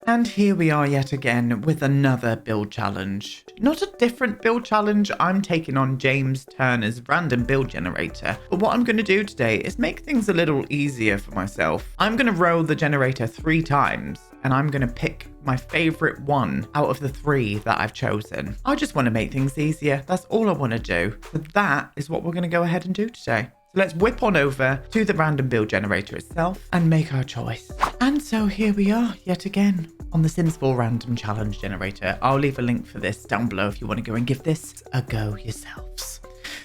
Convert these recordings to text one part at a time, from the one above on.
And here we are yet again with another build challenge. Not a different build challenge, I'm taking on James Turner's random build generator. But what I'm going to do today is make things a little easier for myself. I'm going to roll the generator 3 times and I'm going to pick my favorite one out of the 3 that I've chosen. I just want to make things easier. That's all I want to do. So that is what we're going to go ahead and do today. So let's whip on over to the random build generator itself and make our choice. And so here we are yet again on the Sims 4 random challenge generator. I'll leave a link for this down below if you want to go and give this a go yourselves.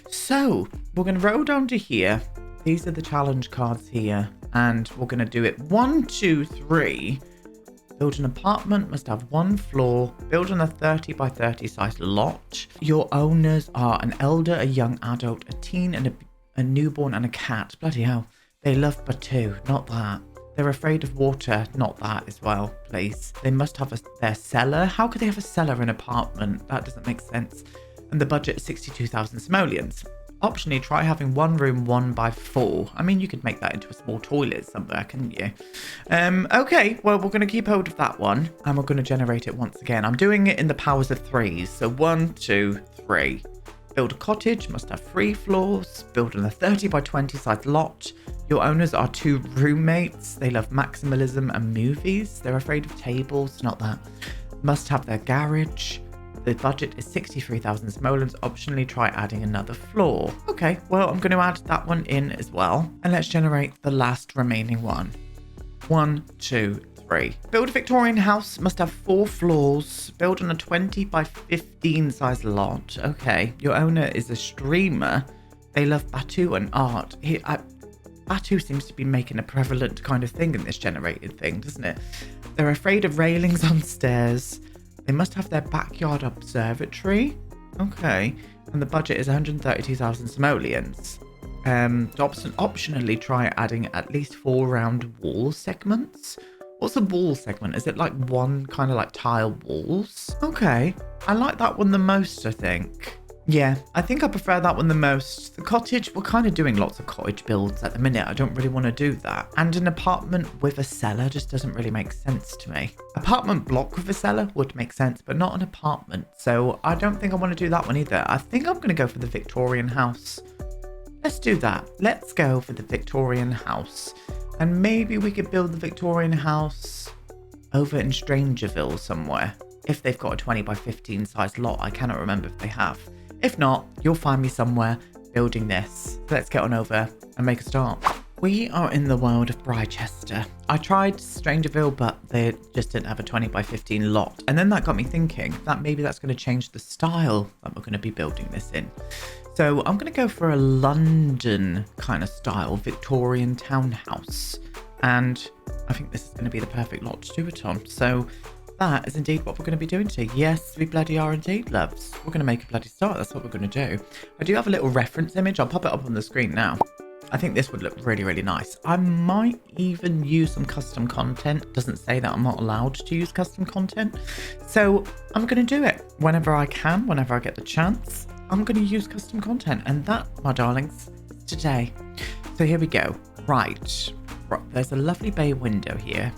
So we're going to roll down to here. These are the challenge cards here. And we're going to do it 1, 2, 3. Build an apartment, must have 1 floor. Build on a 30 by 30 size lot. Your owners are an elder, a young adult, a teen, and a newborn and a cat. Bloody hell. They love Batu, not that. They're afraid of water, not that as well, please. They must have their cellar. How could they have a cellar in an apartment? That doesn't make sense. And the budget is 62,000 simoleons. Optionally, try having 1 room 1 by 4. I mean, you could make that into a small toilet somewhere, couldn't you? Okay, well, we're going to keep hold of that one. And we're going to generate it once again. I'm doing it in the powers of 3s. So 1, 2, 3. Build a cottage, must have 3 floors. Build on a 30 by 20 size lot. Your owners are 2 roommates. They love maximalism and movies. They're afraid of tables, not that. Must have their garage. The budget is 63,000 simoleons. Optionally, try adding another floor. Okay, well, I'm going to add that one in as well. And let's generate the last remaining one. 1, 2, 3. Build a Victorian house, must have 4 floors. Build on a 20 by 15 size lot. Okay, your owner is a streamer. They love Batu and art. Batu seems to be making a prevalent kind of thing in this generated thing, doesn't it? They're afraid of railings on stairs. They must have their backyard observatory. Okay, and the budget is 132,000 simoleons. Optionally try adding at least 4 round wall segments. What's a wall segment? Is it like one kind of like tile walls? Okay, I like that one the most, I think. Yeah, I think I prefer that one the most. The cottage, we're kind of doing lots of cottage builds at the minute. I don't really want to do that. And an apartment with a cellar just doesn't really make sense to me. Apartment block with a cellar would make sense, but not an apartment. So I don't think I want to do that one either. I think I'm going to go for the Victorian house. Let's do that. Let's go for the Victorian house. And maybe we could build the Victorian house over in Strangerville somewhere. If they've got a 20 by 15 size lot, I cannot remember if they have. If not, you'll find me somewhere building this. So let's get on over and make a start. We are in the world of Brychester. I tried Strangerville, but they just didn't have a 20 by 15 lot. And then that got me thinking that maybe that's going to change the style that we're going to be building this in. So I'm going to go for a London kind of style, Victorian townhouse. And I think this is going to be the perfect lot to do it on. So that is indeed what we're going to be doing today. Yes, we bloody are indeed, loves. We're going to make a bloody start. That's what we're going to do. I do have a little reference image. I'll pop it up on the screen now. I think this would look really, really nice. I might even use some custom content. Doesn't say that I'm not allowed to use custom content. So I'm going to do it whenever I can, whenever I get the chance. I'm going to use custom content. And that, my darlings, is today. So here we go. Right. There's a lovely bay window here.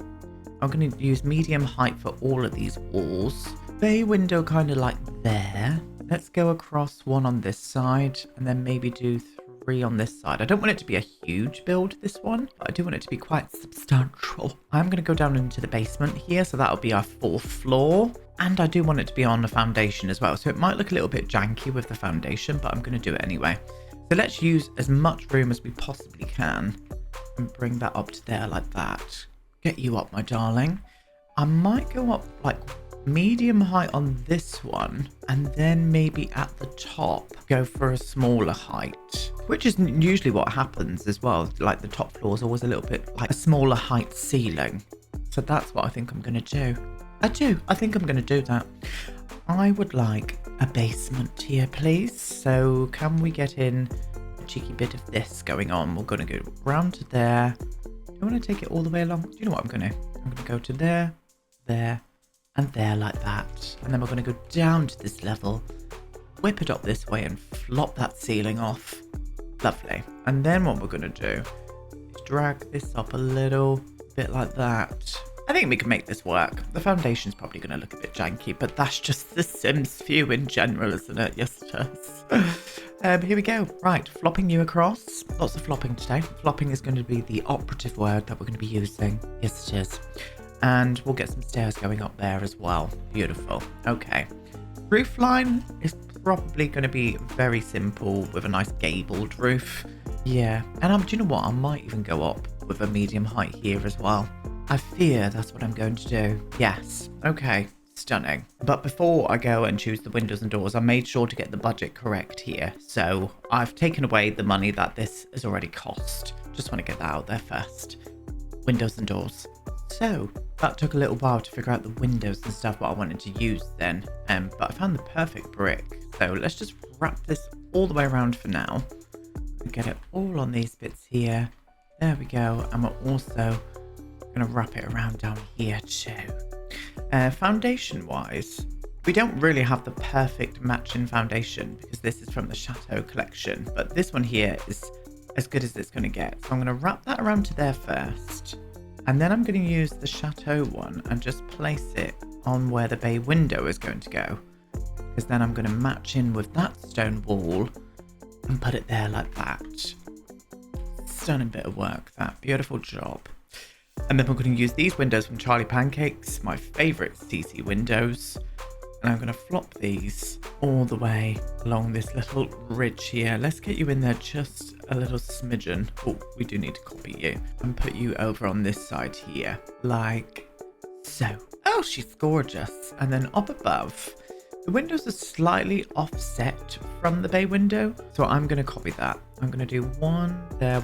I'm going to use medium height for all of these walls. Bay window kind of like there. Let's go across 1 on this side and then maybe do 3 on this side. I don't want it to be a huge build, this one, but I do want it to be quite substantial. I'm going to go down into the basement here, so that'll be our 4th floor. And I do want it to be on the foundation as well, so it might look a little bit janky with the foundation, but I'm going to do it anyway. So let's use as much room as we possibly can and bring that up to there like that. Get you up, my darling. I might go up like medium height on this one and then maybe at the top go for a smaller height, which is usually what happens as well. Like the top floor is always a little bit like a smaller height ceiling. So that's what I think I'm going to do. I think I'm going to do that. I would like a basement here, please. So can we get in a cheeky bit of this going on? We're going to go round to there. I want to take it all the way along. Do you know what I'm going to? I'm going to go to there, there, and there like that. And then we're going to go down to this level, whip it up this way and flop that ceiling off. Lovely. And then what we're going to do is drag this up a little bit like that. I think we can make this work. The foundation's probably going to look a bit janky, but that's just the Sims view in general, isn't it? Yes, it is. Here we go. Right, flopping you across. Lots of flopping today. Flopping is going to be the operative word that we're going to be using. Yes, it is. And we'll get some stairs going up there as well. Beautiful. Okay. Roof line is probably going to be very simple with a nice gabled roof. Yeah. And do you know what? I might even go up with a medium height here as well. I fear that's what I'm going to do. Yes. Okay. Stunning. But before I go and choose the windows and doors, I made sure to get the budget correct here. So I've taken away the money that this has already cost. Just want to get that out there first. Windows and doors. So that took a little while to figure out the windows and stuff what I wanted to use then. But I found the perfect brick. So let's just wrap this all the way around for now. Get it all on these bits here. There we go. And we're also going to wrap it around down here too. Foundation wise, we don't really have the perfect matching foundation because this is from the Chateau collection, but this one here is as good as it's going to get. So I'm going to wrap that around to there first, and then I'm going to use the Chateau one and just place it on where the bay window is going to go, because then I'm going to match in with that stone wall and put it there like that. Stunning bit of work, that. Beautiful job. And then we're going to use these windows from Charlie Pancakes, my favourite CC windows. And I'm going to flop these all the way along this little ridge here. Let's get you in there just a little smidgen. Oh, we do need to copy you. And put you over on this side here, like so. Oh, she's gorgeous. And then up above, the windows are slightly offset from the bay window. So I'm going to copy that. I'm going to do one there.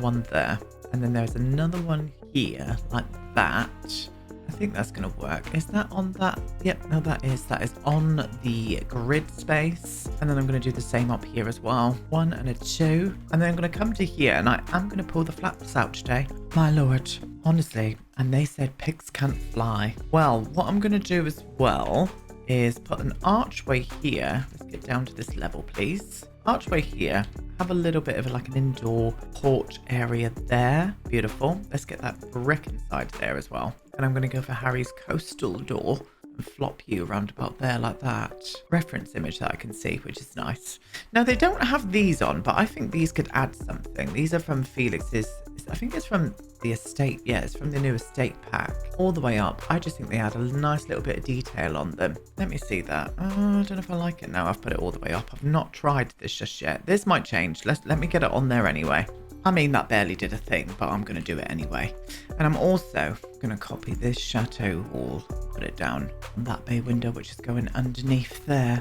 And then there's another one here like that. I think that's going to work. Is that on that? Yep, no, that is on the grid space. And then I'm going to do the same up here as well. 1 and a 2. And then I'm going to come to here and I am going to pull the flaps out today. My lord, honestly. And they said pigs can't fly. Well, what I'm going to do as well is put an archway here. Let's get down to this level, please. Archway here. Have a little bit of like an indoor porch area there. Beautiful. Let's get that brick inside there as well. And I'm going to go for Harry's coastal door and flop you around about there like that. Reference image that I can see, which is nice. Now they don't have these on, but I think these could add something. These are from Felix's, I think it's from the estate. Yeah, it's from the new estate pack. All the way up. I just think they add a nice little bit of detail on them. Let me see that. Oh, I don't know if I like it now. I've put it all the way up. I've not tried this just yet. This might change. Let me get it on there anyway. I mean, that barely did a thing, but I'm going to do it anyway. And I'm also going to copy this chateau wall, put it down on that bay window, which is going underneath there.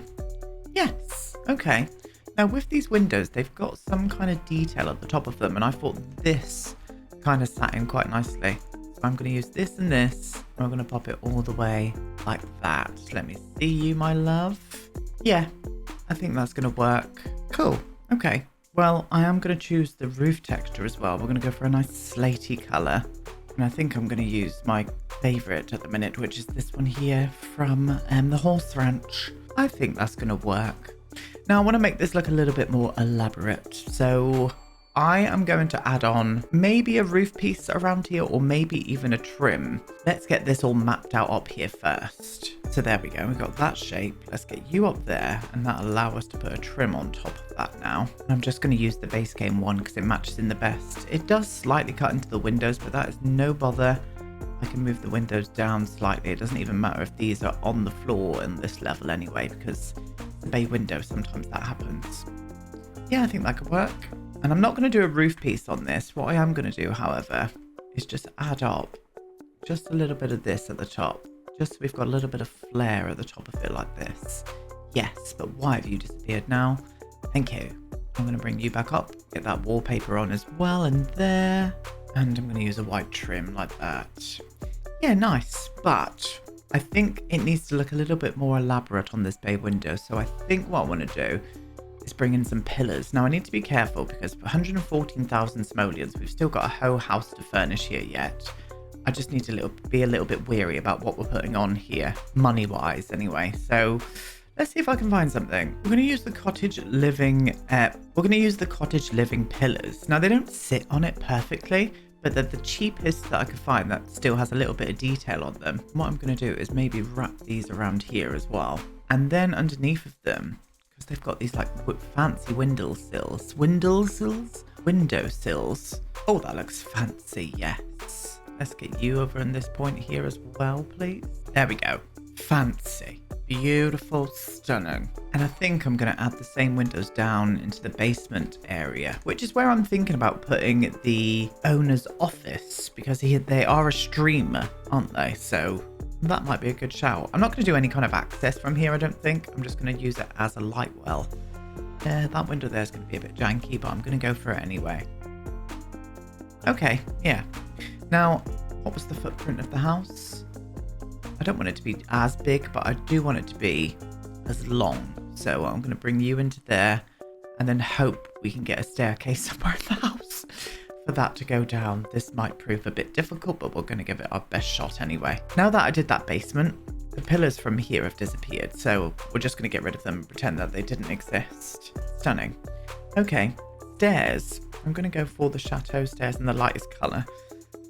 Yes. Okay. Now, with these windows, they've got some kind of detail at the top of them, and I thought this kind of sat in quite nicely. So I'm going to use this and this, and I'm going to pop it all the way like that. Let me see you, my love. Yeah, I think that's going to work. Cool. Okay. Well, I am going to choose the roof texture as well. We're going to go for a nice slaty colour. And I think I'm going to use my favourite at the minute, which is this one here from the horse ranch. I think that's going to work. Now, I want to make this look a little bit more elaborate. So I am going to add on maybe a roof piece around here or maybe even a trim. Let's get this all mapped out up here first. So there we go. We've got that shape. Let's get you up there and that'll allow us to put a trim on top of that now. And I'm just going to use the base game one because it matches in the best. It does slightly cut into the windows, but that is no bother. I can move the windows down slightly. It doesn't even matter if these are on the floor in this level anyway, because the bay window, sometimes that happens. Yeah, I think that could work. And I'm not going to do a roof piece on this. What I am going to do, however, is just add up just a little bit of this at the top. Just so we've got a little bit of flair at the top of it like this. Yes, but why have you disappeared now? Thank you. I'm going to bring you back up. Get that wallpaper on as well and there. And I'm going to use a white trim like that. Yeah, nice. But I think it needs to look a little bit more elaborate on this bay window. So I think what I want to do is bring in some pillars. Now I need to be careful because for 114,000 simoleons, we've still got a whole house to furnish here yet. I just need to be a little bit weary about what we're putting on here, money-wise anyway. So let's see if I can find something. We're going to use the cottage living pillars. Now they don't sit on it perfectly, but they're the cheapest that I could find that still has a little bit of detail on them. What I'm going to do is maybe wrap these around here as well. And then underneath of them, because they've got these like fancy windowsills. Windowsills. Oh, that looks fancy, yes. Let's get you over in this point here as well, please. There we go. Fancy. Beautiful, stunning. And I think I'm going to add the same windows down into the basement area, which is where I'm thinking about putting the owner's office, because they are a streamer, aren't they? So that might be a good shout. I'm not going to do any kind of access from here, I don't think. I'm just going to use it as a light well. That window there is going to be a bit janky, but I'm going to go for it anyway. Okay, yeah. Now, what was the footprint of the house? I don't want it to be as big, but I do want it to be as long. So I'm going to bring you into there and then hope we can get a staircase somewhere in the house for that to go down. This might prove a bit difficult, but we're going to give it our best shot anyway. Now that I did that basement, the pillars from here have disappeared. So we're just going to get rid of them and pretend that they didn't exist. Stunning. Okay, stairs. I'm going to go for the chateau stairs in the lightest colour.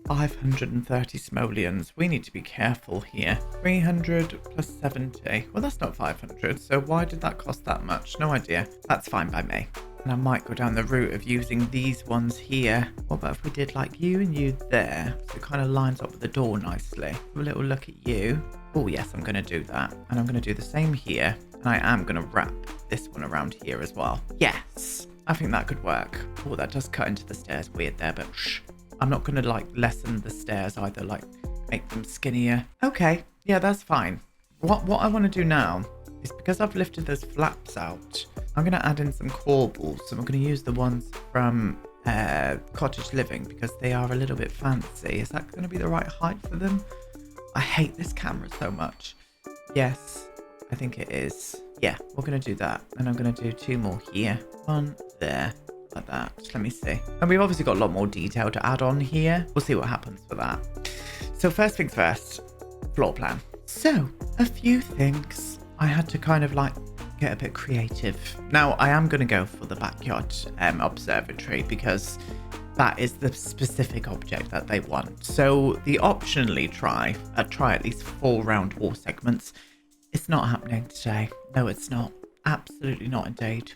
530 simoleons. We need to be careful here. 300 plus 70. Well, that's not 500. So why did that cost that much? No idea. That's fine by me. And I might go down the route of using these ones here. What about if we did like you and you there? So it kind of lines up with the door nicely. Have a little look at you. Oh, yes, I'm going to do that. And I'm going to do the same here. And I am going to wrap this one around here as well. Yes, I think that could work. Oh, that does cut into the stairs weird there, but shh. I'm not going to like lessen the stairs either, like make them skinnier. Okay, yeah, that's fine. What I want to do now is, because I've lifted those flaps out, I'm going to add in some corbels. So I'm going to use the ones from Cottage Living because they are a little bit fancy. Is that going to be the right height for them? I hate this camera so much. Yes, I think it is. Yeah, we're going to do that. And I'm going to do 2 more here. 1 there. Like that. Let me see. And we've obviously got a lot more detail to add on here. We'll see what happens for that. So first things first, floor plan. So a few things. I had to kind of like get a bit creative. Now I am going to go for the backyard observatory because that is the specific object that they want. So the optionally try at least 4 round wall segments. It's not happening today. No, it's not. Absolutely not indeed.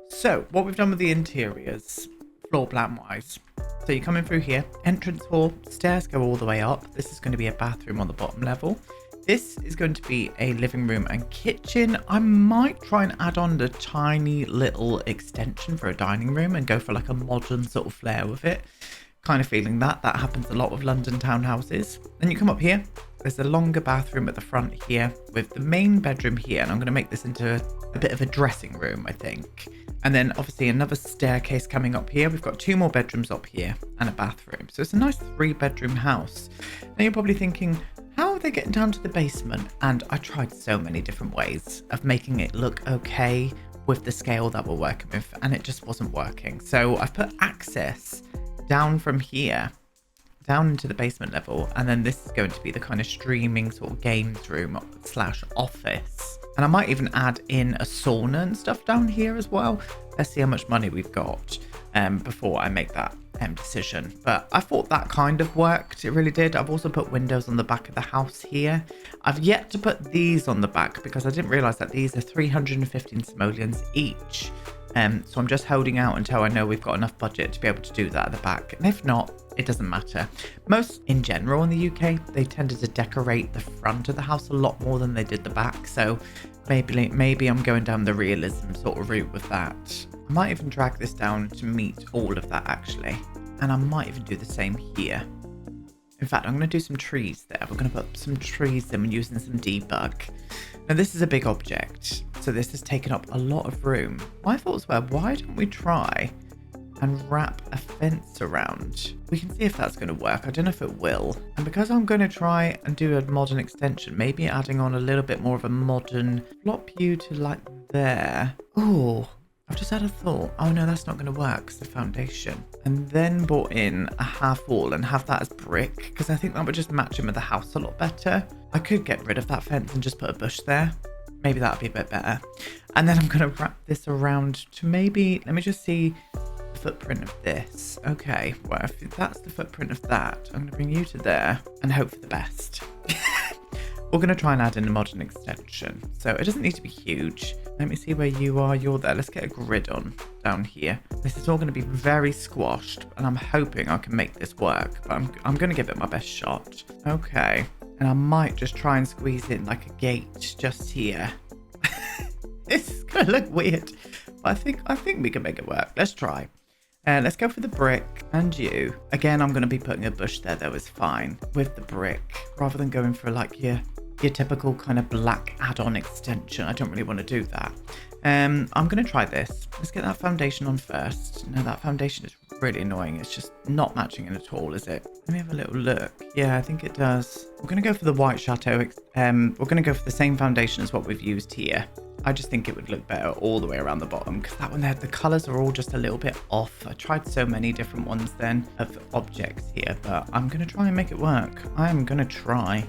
So what we've done with the interiors, floor plan wise. So you come in through here, entrance hall, stairs go all the way up. This is going to be a bathroom on the bottom level. This is going to be a living room and kitchen. I might try and add on the tiny little extension for a dining room and go for like a modern sort of flair with it. Kind of feeling that happens a lot with London townhouses. Then you come up here. There's a longer bathroom at the front here with the main bedroom here. And I'm going to make this into a bit of a dressing room, I think. And then obviously another staircase coming up here. We've got 2 more bedrooms up here and a bathroom. So it's a nice 3-bedroom house. Now you're probably thinking, how are they getting down to the basement? And I tried so many different ways of making it look okay with the scale that we're working with. And it just wasn't working. So I've put access down from here, down into the basement level. And then this is going to be the kind of streaming sort of games room / office. And I might even add in a sauna and stuff down here as well. Let's see how much money we've got before I make that decision. But I thought that kind of worked. It really did. I've also put windows on the back of the house here. I've yet to put these on the back because I didn't realize that these are 315 simoleons each. So I'm just holding out until I know we've got enough budget to be able to do that at the back. And if not, it doesn't matter. Most in general in the UK, they tended to decorate the front of the house a lot more than they did the back. So maybe I'm going down the realism sort of route with that. I might even drag this down to meet all of that actually. And I might even do the same here. In fact, I'm going to do some trees there. We're going to put some trees in and using some debug. Now this is a big object. So this has taken up a lot of room. My thoughts were, why don't we try and wrap a fence around? We can see if that's going to work. I don't know if it will. And because I'm going to try and do a modern extension, maybe adding on a little bit more of a modern flop you to like there. Oh, I've just had a thought. Oh no, that's not going to work. It's the foundation. And then brought in a half wall and have that as brick because I think that would just match in with the house a lot better. I could get rid of that fence and just put a bush there. Maybe that'll be a bit better. And then I'm going to wrap this around to maybe, let me just see the footprint of this. Okay, well, if that's the footprint of that, I'm going to bring you to there and hope for the best. We're going to try and add in a modern extension. So it doesn't need to be huge. Let me see where you are. You're there. Let's get a grid on down here. This is all going to be very squashed, and I'm hoping I can make this work. But I'm going to give it my best shot. Okay. And I might just try and squeeze in like a gate just here. It's going to look weird. But I think we can make it work. Let's try. Let's go for the brick and you. Again, I'm going to be putting a bush there that was fine with the brick rather than going for like your typical kind of black add-on extension. I don't really want to do that. I'm going to try this. Let's get that foundation on first. No, that foundation is really annoying. It's just not matching it at all, is it? Let me have a little look. Yeah, I think it does. We're going to go for the white chateau. We're going to go for the same foundation as what we've used here. I just think it would look better all the way around the bottom because that one there, the colors are all just a little bit off. I tried so many different ones then of objects here, but I'm going to try and make it work. I'm going to try.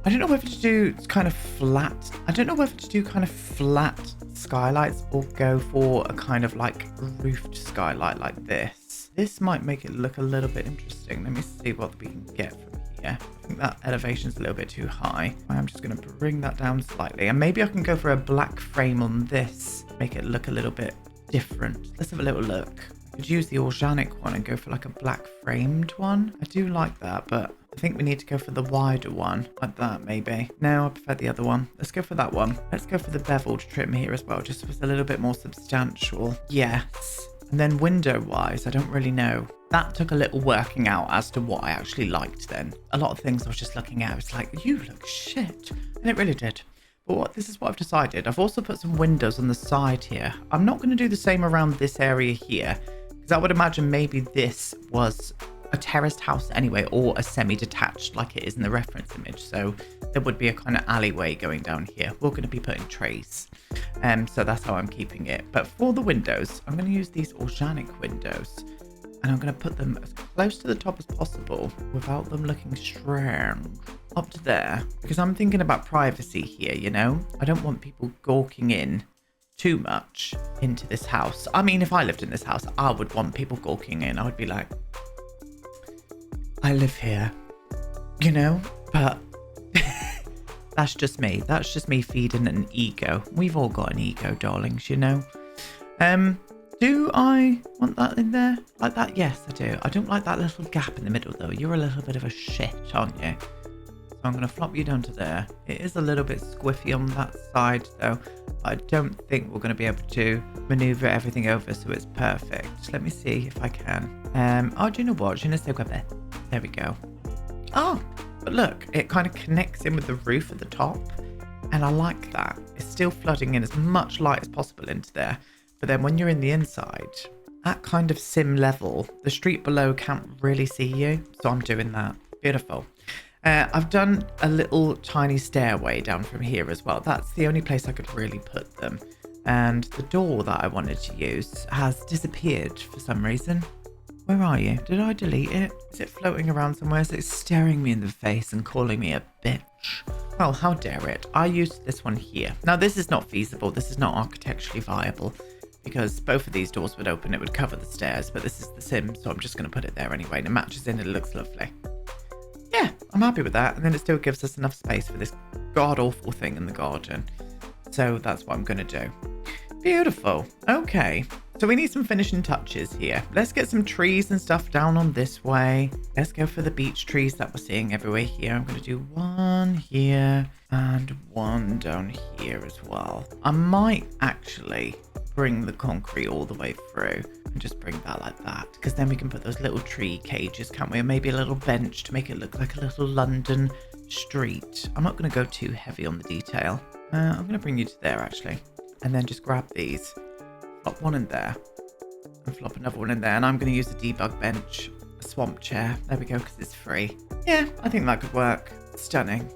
I don't know whether to do kind of flat. I don't know whether to do kind of flat skylights or go for a kind of like roofed skylight like this. This might make it look a little bit interesting. Let me see what we can get from here. I think that elevation's a little bit too high. I'm just going to bring that down slightly. And maybe I can go for a black frame on this. Make it look a little bit different. Let's have a little look. I could use the organic one and go for like a black framed one. I do like that, but I think we need to go for the wider one, like that maybe. No, I prefer the other one. Let's go for that one. Let's go for the beveled trim here as well, just so it's a little bit more substantial. Yes. And then window-wise, I don't really know. That took a little working out as to what I actually liked then. A lot of things I was just looking at, it's like, you look shit. And it really did. But this is what I've decided. I've also put some windows on the side here. I'm not going to do the same around this area here, because I would imagine maybe this was a terraced house anyway, or a semi-detached like it is in the reference image. So there would be a kind of alleyway going down here. We're going to be putting trays. So that's how I'm keeping it. But for the windows, I'm going to use these organic windows. And I'm going to put them as close to the top as possible without them looking strange. Up to there. Because I'm thinking about privacy here, you know? I don't want people gawking in too much into this house. I mean, if I lived in this house, I would want people gawking in. I would be like, I live here, you know? But that's just me. That's just me feeding an ego. We've all got an ego, darlings, you know? Do I want that in there? Like that? Yes, I do. I don't like that little gap in the middle, though. You're a little bit of a shit, aren't you? So I'm going to flop you down to there. It is a little bit squiffy on that side, though. I don't think we're going to be able to maneuver everything over so it's perfect. Let me see if I can. Oh, do you know what? Je ne sais quoi faire. There we go. Oh, but look, it kind of connects in with the roof at the top. And I like that. It's still flooding in as much light as possible into there. But then when you're in the inside, at kind of sim level, the street below can't really see you. So I'm doing that. Beautiful. I've done a little tiny stairway down from here as well. That's the only place I could really put them. And the door that I wanted to use has disappeared for some reason. Where are you? Did I delete it? Is it floating around somewhere? Is it staring me in the face and calling me a bitch? Well, how dare it? I used this one here. Now, this is not feasible. This is not architecturally viable because both of these doors would open. It would cover the stairs, but this is the sim, so I'm just going to put it there anyway. And it matches in. It looks lovely. Yeah, I'm happy with that. And then it still gives us enough space for this god-awful thing in the garden. So that's what I'm going to do. Beautiful. Okay. So we need some finishing touches here. Let's get some trees and stuff down on this way. Let's go for the beech trees that we're seeing everywhere here. I'm going to do one here and one down here as well. I might actually bring the concrete all the way through and just bring that like that, because then we can put those little tree cages, can't we? Or maybe a little bench to make it look like a little London street. I'm not going to go too heavy on the detail. I'm going to bring you to there actually, and then just grab these. Flop one in there and flop another one in there, and I'm going to use the debug bench, a swamp chair. There we go, because it's free. Yeah, I think that could work. Stunning.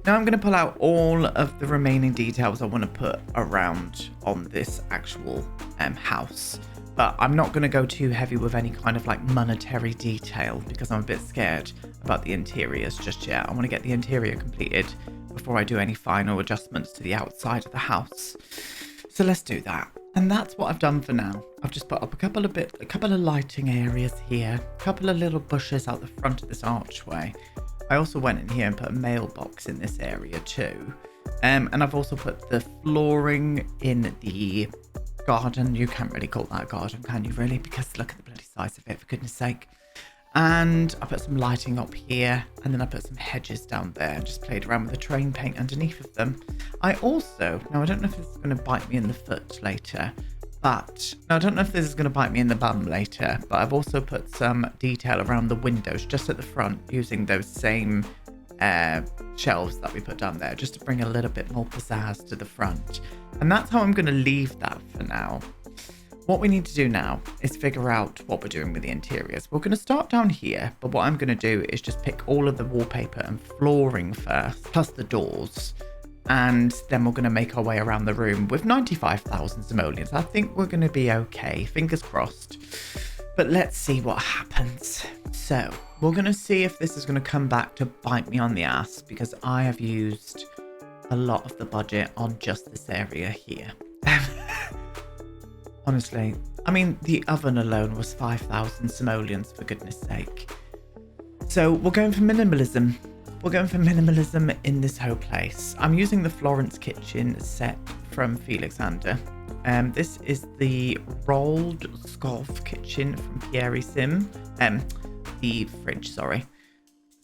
Now I'm going to pull out all of the remaining details I want to put around on this actual house, but I'm not going to go too heavy with any kind of like monetary detail because I'm a bit scared about the interiors just yet. I want to get the interior completed before I do any final adjustments to the outside of the house. So let's do that. And that's what I've done for now. I've just put up a couple of lighting areas here, a couple of little bushes out the front of this archway. I also went in here and put a mailbox in this area too. And I've also put the flooring in the garden. You can't really call that a garden, can you really? Because look at the bloody size of it, for goodness sake. And I put some lighting up here, and then I put some hedges down there and just played around with the terrain paint underneath of them. I also, now I don't know if this is going to bite me in the foot later, but I don't know if this is going to bite me in the bum later, but I've also put some detail around the windows just at the front using those same shelves that we put down there, just to bring a little bit more pizzazz to the front. And that's how I'm going to leave that for now. What we need to do now is figure out what we're doing with the interiors. We're going to start down here, but what I'm going to do is just pick all of the wallpaper and flooring first, plus the doors. And then we're going to make our way around the room with 95,000 simoleons. I think we're going to be okay, fingers crossed. But let's see what happens. So we're going to see if this is going to come back to bite me on the ass, because I have used a lot of the budget on just this area here. Honestly, I mean, the oven alone was 5,000 simoleons, for goodness sake. So we're going for minimalism. We're going for minimalism in this whole place. I'm using the Florence kitchen set from Felixander. This is the rolled Scoff kitchen from Pierre Sim. The fridge, sorry.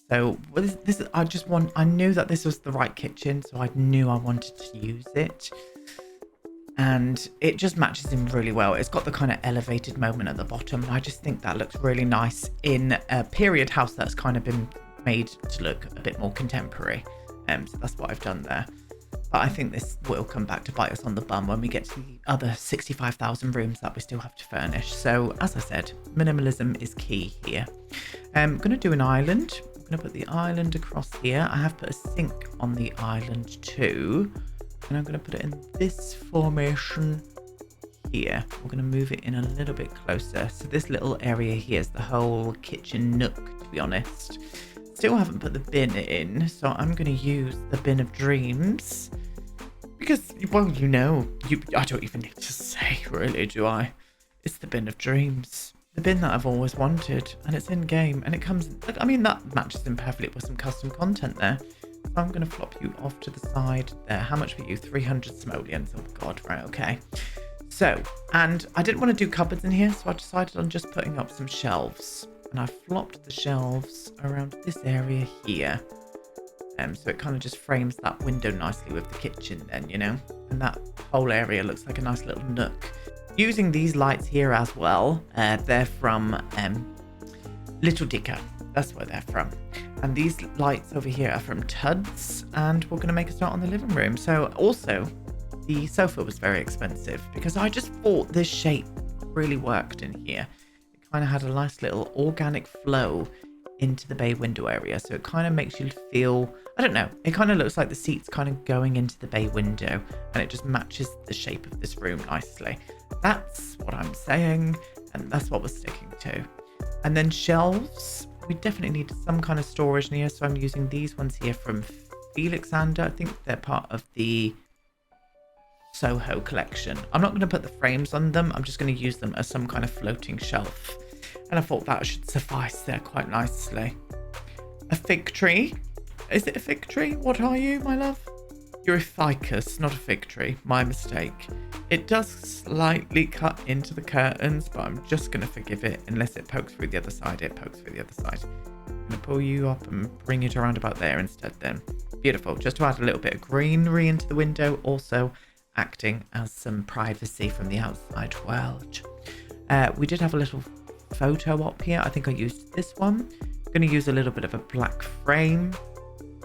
So this is, I knew that this was the right kitchen, so I knew I wanted to use it. And it just matches in really well. It's got the kind of elevated moment at the bottom. And I just think that looks really nice in a period house that's kind of been made to look a bit more contemporary. So that's what I've done there. But I think this will come back to bite us on the bum when we get to the other 65,000 rooms that we still have to furnish. So as I said, minimalism is key here. I'm going to do an island. I'm going to put the island across here. I have put a sink on the island too. And I'm going to put it in this formation here. We're going to move it in a little bit closer. So this little area here is the whole kitchen nook, to be honest. Still haven't put the bin in, so I'm going to use the bin of dreams. Because, well, you know, I don't even need to say, really, do I? It's the bin of dreams. The bin that I've always wanted, and it's in game, and it comes, I mean, that matches in perfectly with some custom content there. So I'm going to flop you off to the side there. How much for you? 300 simoleons. Oh god, right, okay. So, and I didn't want to do cupboards in here, so I decided on just putting up some shelves. And I flopped the shelves around this area here. So it kind of just frames that window nicely with the kitchen then, you know? And that whole area looks like a nice little nook. Using these lights here as well, they're from Little Dicker. That's where they're from. And these lights over here are from Tuds, and we're going to make a start on the living room. So also, the sofa was very expensive because I just thought this shape really worked in here. It kind of had a nice little organic flow into the bay window area. So it kind of makes you feel, I don't know, it kind of looks like the seat's kind of going into the bay window, and it just matches the shape of this room nicely. That's what I'm saying, and that's what we're sticking to. And then shelves. We definitely need some kind of storage in here, so I'm using these ones here from Felixander. I think they're part of the Soho collection. I'm not going to put the frames on them. I'm just going to use them as some kind of floating shelf. And I thought that should suffice there quite nicely. A fig tree. Is it a fig tree? What are you, my love? You're a ficus, not a fig tree. My mistake. It does slightly cut into the curtains, but I'm just going to forgive it unless it pokes through the other side. It pokes through the other side. I'm going to pull you up and bring it around about there instead then. Beautiful. Just to add a little bit of greenery into the window, also acting as some privacy from the outside world. We did have a little photo up here. I think I used this one. I'm going to use a little bit of a black frame.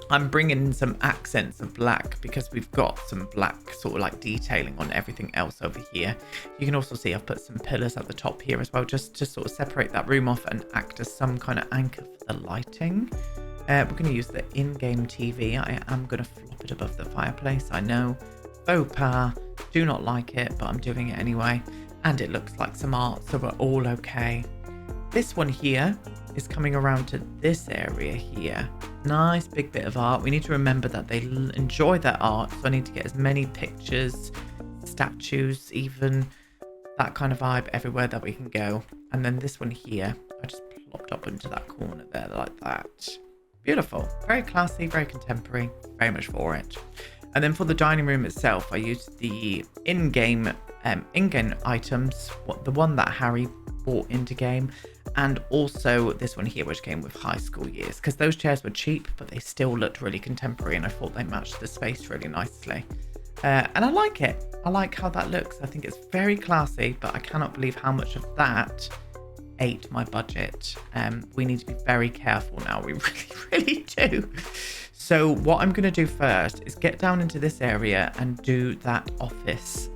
I'm bringing in some accents of black because we've got some black sort of like detailing on everything else over here. You can also see I've put some pillars at the top here as well, just to sort of separate that room off and act as some kind of anchor for the lighting. We're going to use the in-game TV. I am going to flop it above the fireplace. I know, faux pas, do not like it, but I'm doing it anyway. And it looks like some art, so we're all okay. This one here is coming around to this area here. Nice big bit of art. We need to remember that they enjoy their art, so I need to get as many pictures, statues even. That kind of vibe everywhere that we can go. And then this one here, I just plopped up into that corner there like that. Beautiful. Very classy, very contemporary. Very much for it. And then for the dining room itself, I used the in-game items. The one that Harry bought into game. And also this one here, which came with high school years. Because those chairs were cheap, but they still looked really contemporary. And I thought they matched the space really nicely. And I like it. I like how that looks. I think it's very classy, but I cannot believe how much of that ate my budget. We need to be very careful now. We really do. So what I'm going to do first is get down into this area and do that office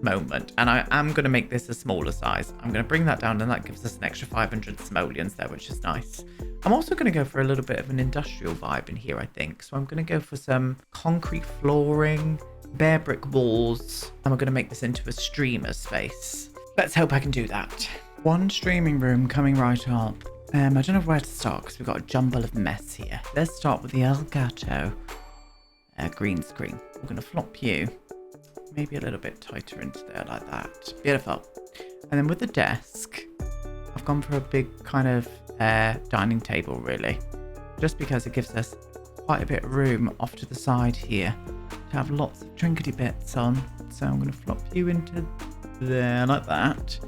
moment. And I am going to make this a smaller size. I'm going to bring that down, and that gives us an extra 500 simoleons there, which is nice. I'm also going to go for a little bit of an industrial vibe in here, I think. So I'm going to go for some concrete flooring, bare brick walls, and we're going to make this into a streamer space. Let's hope I can do that. One streaming room coming right up. I don't know where to start because we've got a jumble of mess here. Let's start with the Elgato green screen. We're going to flop you maybe a little bit tighter into there like that. Beautiful. And then with the desk, I've gone for a big kind of dining table really, just because it gives us quite a bit of room off to the side here to have lots of trinkety bits on. So I'm going to flop you into there like that.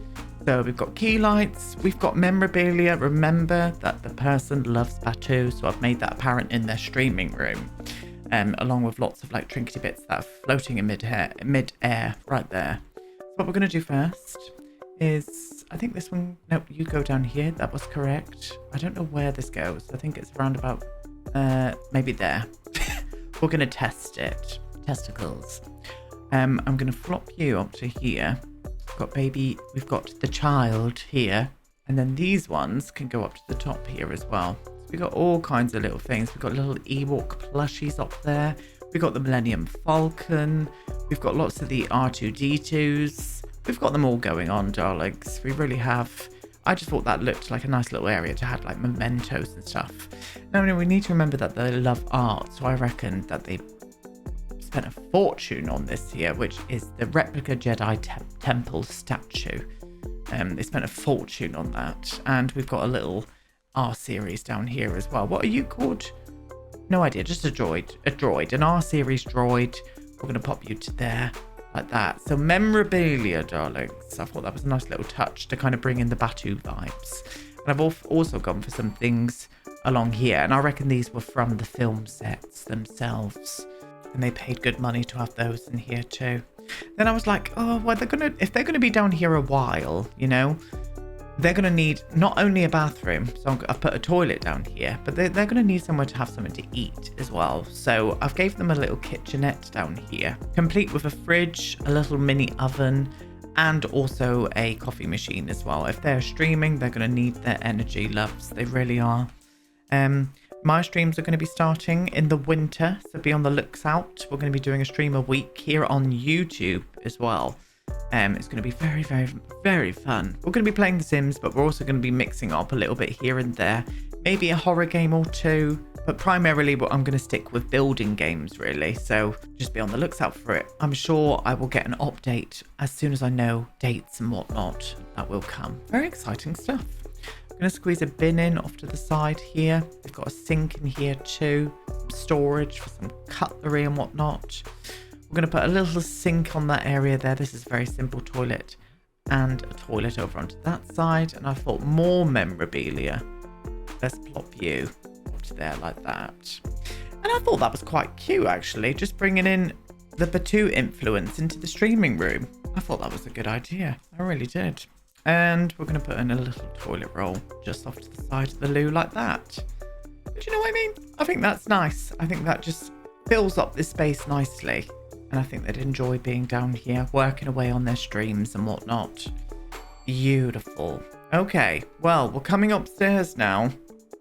So we've got key lights, we've got memorabilia. Remember that the person loves Batu, so I've made that apparent in their streaming room, along with lots of like trinkety bits that are floating in mid-air right there. So what we're going to do first is, I think this one, nope, you go down here. That was correct. I don't know where this goes. I think it's around about maybe there. We're going to test it. Testicles. I'm going to flop you up to here. We've got the child here, and then these ones can go up to the top here as well. So we've got all kinds of little things. We've got little Ewok plushies up there. We've got the Millennium Falcon. We've got lots of the R2-D2s. We've got them all going on, darlings. We really have. I just thought that looked like a nice little area to have like mementos and stuff. Now, we need to remember that they love art, so I reckon that they spent a fortune on this here, which is the replica Jedi temple statue. They spent a fortune on that. And we've got a little R-series down here as well. What are you called? No idea, just a droid, an R-series droid. We're going to pop you to there like that. So memorabilia, darlings. I thought that was a nice little touch to kind of bring in the Batu vibes. And I've also gone for some things along here, and I reckon these were from the film sets themselves. And they paid good money to have those in here too. Then I was like, oh, well, if they're gonna be down here a while, you know, they're gonna need not only a bathroom, so I put a toilet down here, but they're gonna need somewhere to have something to eat as well. So I've gave them a little kitchenette down here, complete with a fridge, a little mini oven, and also a coffee machine as well. If they're streaming, they're gonna need their energy, loves. They really are. My streams are going to be starting in the winter, so be on the looks out. We're going to be doing a stream a week here on YouTube as well. It's going to be very, very, very fun. We're going to be playing The Sims, but we're also going to be mixing up a little bit here and there. Maybe a horror game or two, but primarily I'm going to stick with building games, really. So just be on the looks out for it. I'm sure I will get an update as soon as I know dates and whatnot that will come. Very exciting stuff. I'm going to squeeze a bin in off to the side here. We've got a sink in here too. Some storage for some cutlery and whatnot. We're going to put a little sink on that area there. This is a very simple toilet. And a toilet over onto that side. And I thought more memorabilia. Let's plop you up to there like that. And I thought that was quite cute actually. Just bringing in the Batu influence into the streaming room. I thought that was a good idea. I really did. And we're going to put in a little toilet roll just off to the side of the loo like that. Do you know what I mean? I think that's nice. I think that just fills up this space nicely. And I think they'd enjoy being down here, working away on their streams and whatnot. Beautiful. Okay, well, we're coming upstairs now.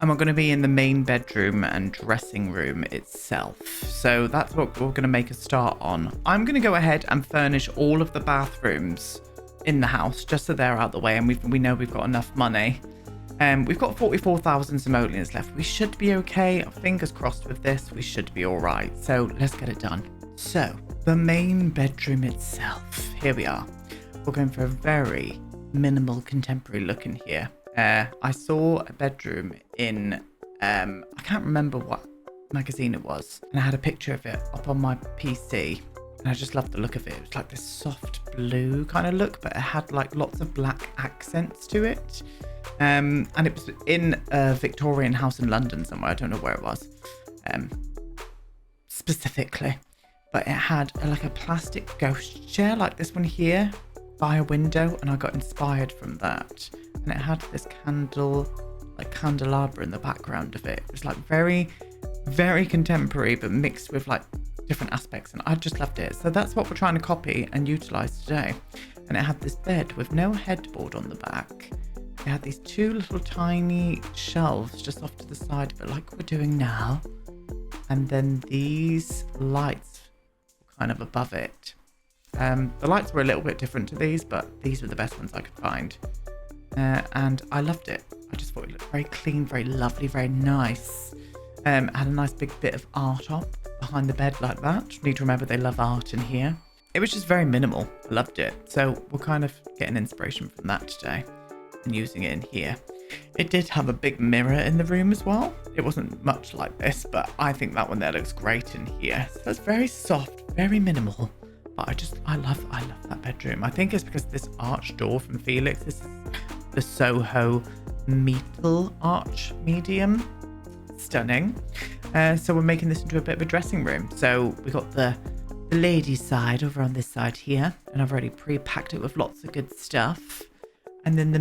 And we're going to be in the main bedroom and dressing room itself. So that's what we're going to make a start on. I'm going to go ahead and furnish all of the bathrooms in the house, just so they're out the way, and we know we've got enough money. We've got 44,000 simoleons left. We should be okay. Fingers crossed with this. We should be all right. So let's get it done. So the main bedroom itself. Here we are. We're going for a very minimal contemporary look in here. I saw a bedroom in, I can't remember what magazine it was, and I had a picture of it up on my PC, and I just loved the look of it. It was like this soft blue kind of look, but it had like lots of black accents to it. And it was in a Victorian house in London somewhere. I don't know where it was specifically, but it had like a plastic ghost chair like this one here by a window, and I got inspired from that. And it had this candelabra in the background of it. It was like very, very contemporary, but mixed with like different aspects, and I just loved it. So that's what we're trying to copy and utilize today. And it had this bed with no headboard on the back. It had these two little tiny shelves just off to the side of it, like we're doing now. And then these lights were kind of above it. The lights were a little bit different to these, but these were the best ones I could find. And I loved it. I just thought it looked very clean, very lovely, very nice. Had a nice big bit of art up behind the bed like that. Need to remember they love art in here. It was just very minimal. I loved it. So we're kind of getting inspiration from that today and using it in here. It did have a big mirror in the room as well. It wasn't much like this, but I think that one there looks great in here. So it's very soft, very minimal. But I love that bedroom. I think it's because this arch door from Felix. This is the Soho metal arch medium. Stunning. So we're making this into a bit of a dressing room. So we got the ladies' side over on this side here, and I've already pre-packed it with lots of good stuff. And then the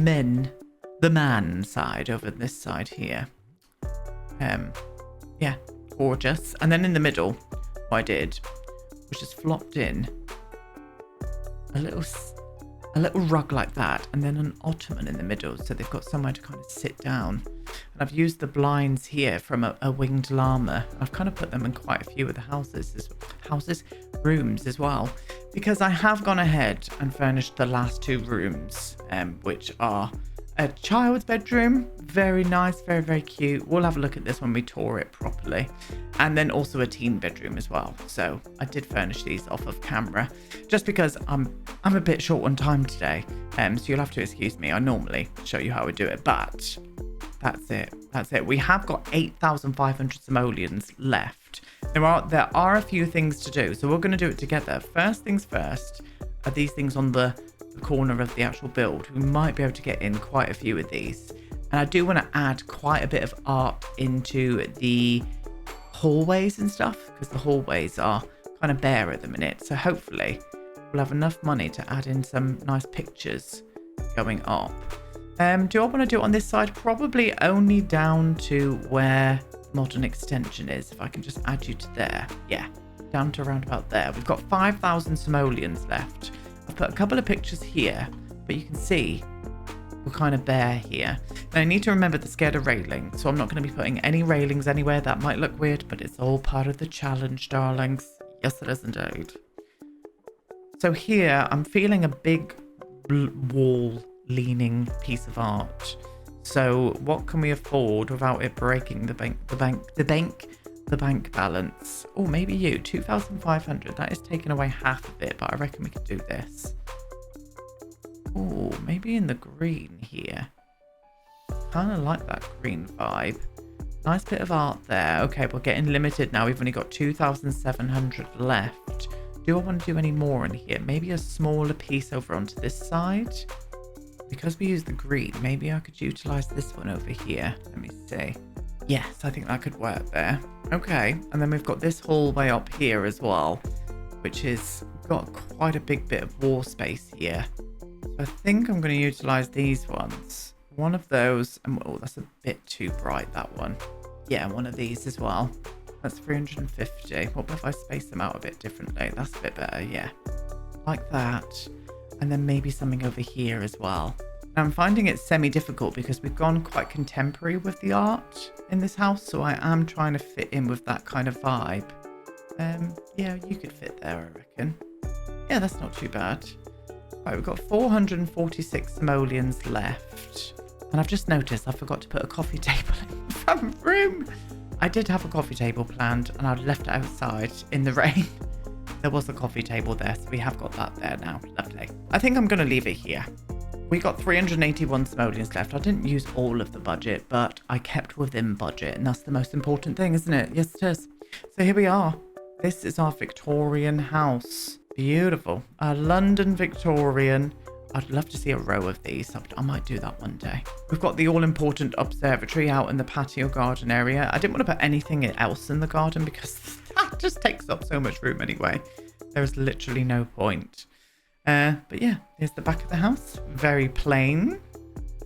man side over this side here. Yeah, gorgeous. And then in the middle, what I did was just flopped in a little rug like that, and then an ottoman in the middle, so they've got somewhere to kind of sit down. And I've used the blinds here from a winged llama. I've kind of put them in quite a few of the rooms as well, because I have gone ahead and furnished the last two rooms, which are a child's bedroom. Very nice, very, very cute. We'll have a look at this when we tour it properly. And then also a teen bedroom as well. So I did furnish these off of camera just because I'm a bit short on time today. So you'll have to excuse me. I normally show you how I do it, but that's it. We have got 8,500 simoleons left. There are a few things to do, so we're going to do it together. First things first are these things on the corner of the actual build. We might be able to get in quite a few of these, and I do want to add quite a bit of art into the hallways and stuff, because the hallways are kind of bare at the minute. So hopefully we'll have enough money to add in some nice pictures going up. Do I want to do it on this side? Probably only down to where modern extension is. If I can just add you to there. Yeah, down to around about there. We've got 5,000 simoleons left. I've put a couple of pictures here, but you can see we're kind of bare here. Now I need to remember the scared of railing, so I'm not going to be putting any railings anywhere. That might look weird, but it's all part of the challenge, darlings. Yes, it is indeed. So here I'm feeling a big wall leaning piece of art. So what can we afford without it breaking the bank balance? Oh, maybe 2,500. That is taking away half of it, but I reckon we could do this. Oh, maybe in the green here. Kind of like that green vibe. Nice bit of art there. Okay, we're getting limited now. We've only got 2,700 left. Do I want to do any more in here? Maybe a smaller piece over onto this side. Because we use the green, maybe I could utilize this one over here. Let me see. Yes, I think that could work there. Okay, and then we've got this hallway up here as well, which has got quite a big bit of wall space here. So I think I'm going to utilize these ones. One of those, and oh, that's a bit too bright, that one. Yeah, one of these as well. That's 350. What if I space them out a bit differently? That's a bit better, yeah. Like that. And then maybe something over here as well. Now I'm finding it semi-difficult because we've gone quite contemporary with the art in this house, so I am trying to fit in with that kind of vibe. Yeah, you could fit there, I reckon. Yeah, that's not too bad. Right, we've got 446 simoleons left. And I've just noticed I forgot to put a coffee table in the front room. I did have a coffee table planned and I'd left it outside in the rain. There was a coffee table there, so we have got that there now. Lovely. I think I'm going to leave it here. We got 381 simoleons left. I didn't use all of the budget, but I kept within budget, and that's the most important thing, isn't it? Yes, it is. So here we are. This is our Victorian house. Beautiful. A London Victorian. I'd love to see a row of these. I might do that one day. We've got the all-important observatory out in the patio garden area. I didn't want to put anything else in the garden because that just takes up so much room anyway. There is literally no point. But yeah, here's the back of the house. Very plain,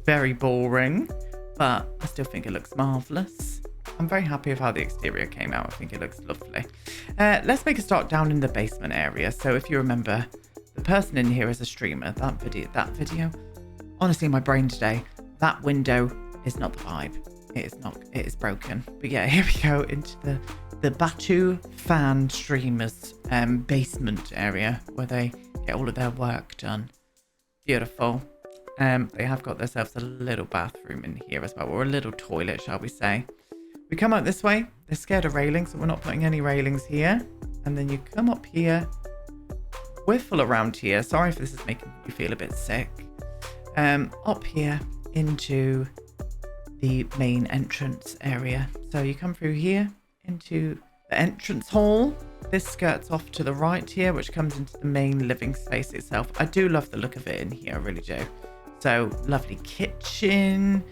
very boring, but I still think it looks marvellous. I'm very happy with how the exterior came out. I think it looks lovely. Let's make a start down in the basement area. So if you remember, the person in here is a streamer. That video. Honestly, my brain today, that window is not the vibe. It is not. It is broken. But yeah, here we go into the Batu fan streamers basement area where they get all of their work done. Beautiful. They have got themselves a little bathroom in here as well, or a little toilet, shall we say. We come up this way. They're scared of railings, so we're not putting any railings here. And then you come up here. We're full around here. Sorry if this is making you feel a bit sick. Up here into the main entrance area. So you come through here into the entrance hall. This skirts off to the right here, which comes into the main living space itself. I do love the look of it in here, I really do. So lovely kitchen.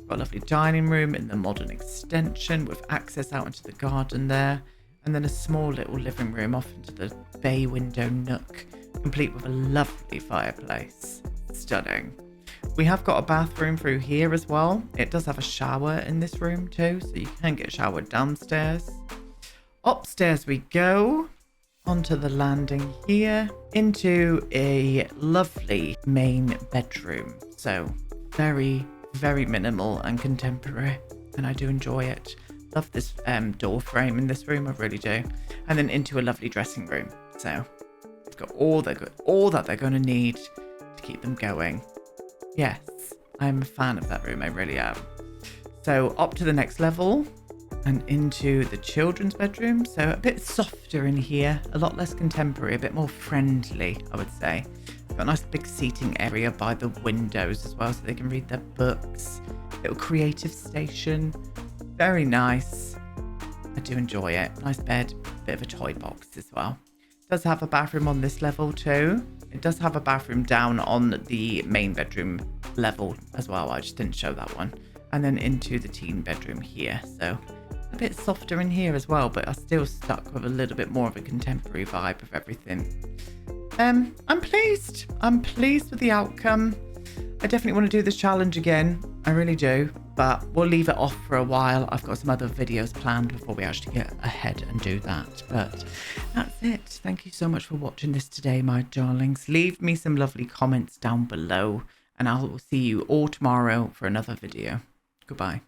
Got a lovely dining room in the modern extension with access out into the garden there. And then a small little living room off into the bay window nook, complete with a lovely fireplace. Stunning. We have got a bathroom through here as well. It does have a shower in this room too, so you can get showered downstairs. Upstairs we go, onto the landing here, into a lovely main bedroom. So very, very minimal and contemporary, and I do enjoy it. Love this door frame in this room, I really do. And then into a lovely dressing room. So it's got all that they're going to need to keep them going. Yes, I'm a fan of that room, I really am. So up to the next level and into the children's bedroom. So a bit softer in here, a lot less contemporary, a bit more friendly, I would say. Got a nice big seating area by the windows as well, so they can read their books. Little creative station. Very nice. I do enjoy it. Nice bed, bit of a toy box as well. It does have a bathroom on this level too. It does have a bathroom down on the main bedroom level as well. I just didn't show that one. And then into the teen bedroom here. So a bit softer in here as well, but I'm still stuck with a little bit more of a contemporary vibe of everything. I'm pleased. I'm pleased with the outcome. I definitely want to do this challenge again. I really do. But we'll leave it off for a while. I've got some other videos planned before we actually get ahead and do that. But that's it. Thank you so much for watching this today, my darlings. Leave me some lovely comments down below. And I will see you all tomorrow for another video. Goodbye.